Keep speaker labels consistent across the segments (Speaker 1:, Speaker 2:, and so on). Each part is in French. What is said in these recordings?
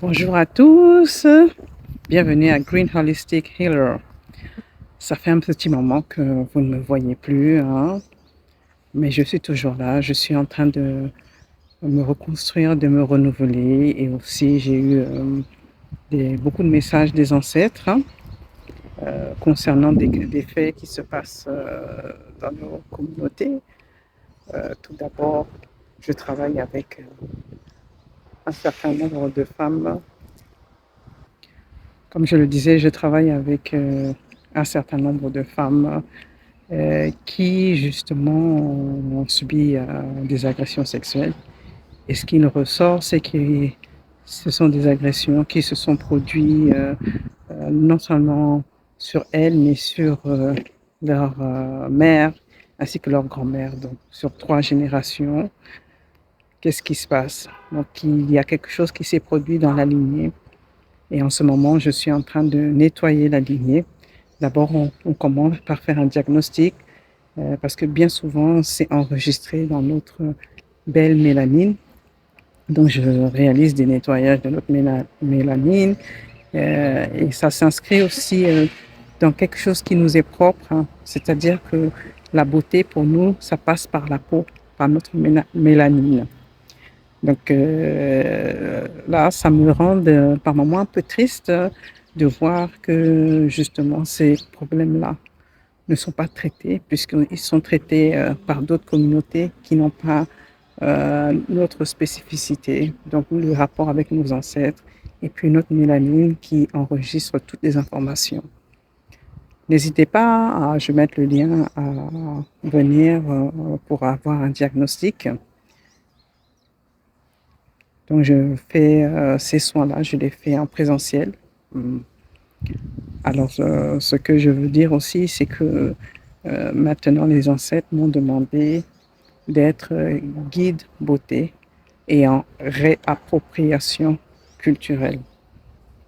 Speaker 1: Bonjour à tous, bienvenue à Green Holistic Healer. Ça fait un petit moment que vous ne me voyez plus, hein, mais je suis toujours là. Je suis en train de me reconstruire, de me renouveler, et aussi j'ai eu beaucoup de messages des ancêtres, hein, concernant des faits qui se passent dans nos communautés. Tout d'abord, je travaille avec un certain nombre de femmes. Comme je le disais, je travaille avec un certain nombre de femmes qui justement ont subi des agressions sexuelles. Et ce qu'il ressort, c'est que ce sont des agressions qui se sont produites non seulement sur elles, mais sur leur mère ainsi que leur grand-mère, donc sur 3 générations. Qu'est-ce qui se passe? Donc il y a quelque chose qui s'est produit dans la lignée. Et en ce moment, je suis en train de nettoyer la lignée. D'abord, on commence par faire un diagnostic parce que bien souvent, c'est enregistré dans notre belle mélanine. Donc, je réalise des nettoyages de notre mélanine et ça s'inscrit aussi dans quelque chose qui nous est propre, hein. C'est-à-dire que la beauté, pour nous, ça passe par la peau, par notre mélanine. Donc là, ça me rend par moments un peu triste de voir que justement ces problèmes-là ne sont pas traités, puisqu'ils sont traités par d'autres communautés qui n'ont pas notre spécificité, donc le rapport avec nos ancêtres, et puis notre mélanine qui enregistre toutes les informations. N'hésitez pas, je vais mettre le lien à venir pour avoir un diagnostic. Donc, je fais ces soins-là, je les fais en présentiel. Alors, ce que je veux dire aussi, c'est que maintenant, les ancêtres m'ont demandé d'être guide beauté et en réappropriation culturelle.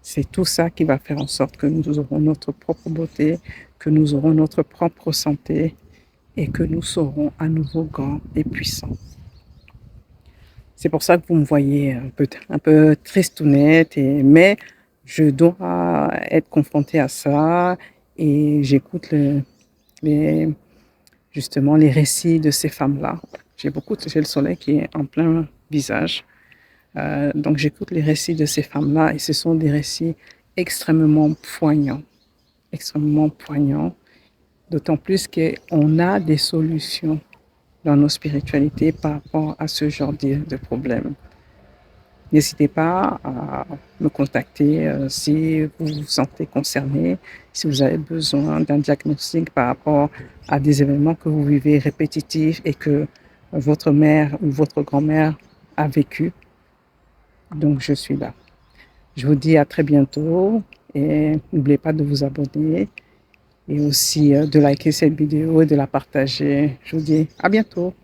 Speaker 1: C'est tout ça qui va faire en sorte que nous aurons notre propre beauté, que nous aurons notre propre santé et que nous serons à nouveau grands et puissants. C'est pour ça que vous me voyez un peu tristounette, mais je dois être confrontée à ça et j'écoute justement les récits de ces femmes-là. J'ai le soleil qui est en plein visage. Donc j'écoute les récits de ces femmes-là et ce sont des récits extrêmement poignants, d'autant plus qu'on a des solutions dans nos spiritualités par rapport à ce genre de problèmes. N'hésitez pas à me contacter si vous vous sentez concerné, si vous avez besoin d'un diagnostic par rapport à des événements que vous vivez répétitifs et que votre mère ou votre grand-mère a vécu. Donc, je suis là. Je vous dis à très bientôt et n'oubliez pas de vous abonner et aussi de liker cette vidéo et de la partager. Je vous dis à bientôt.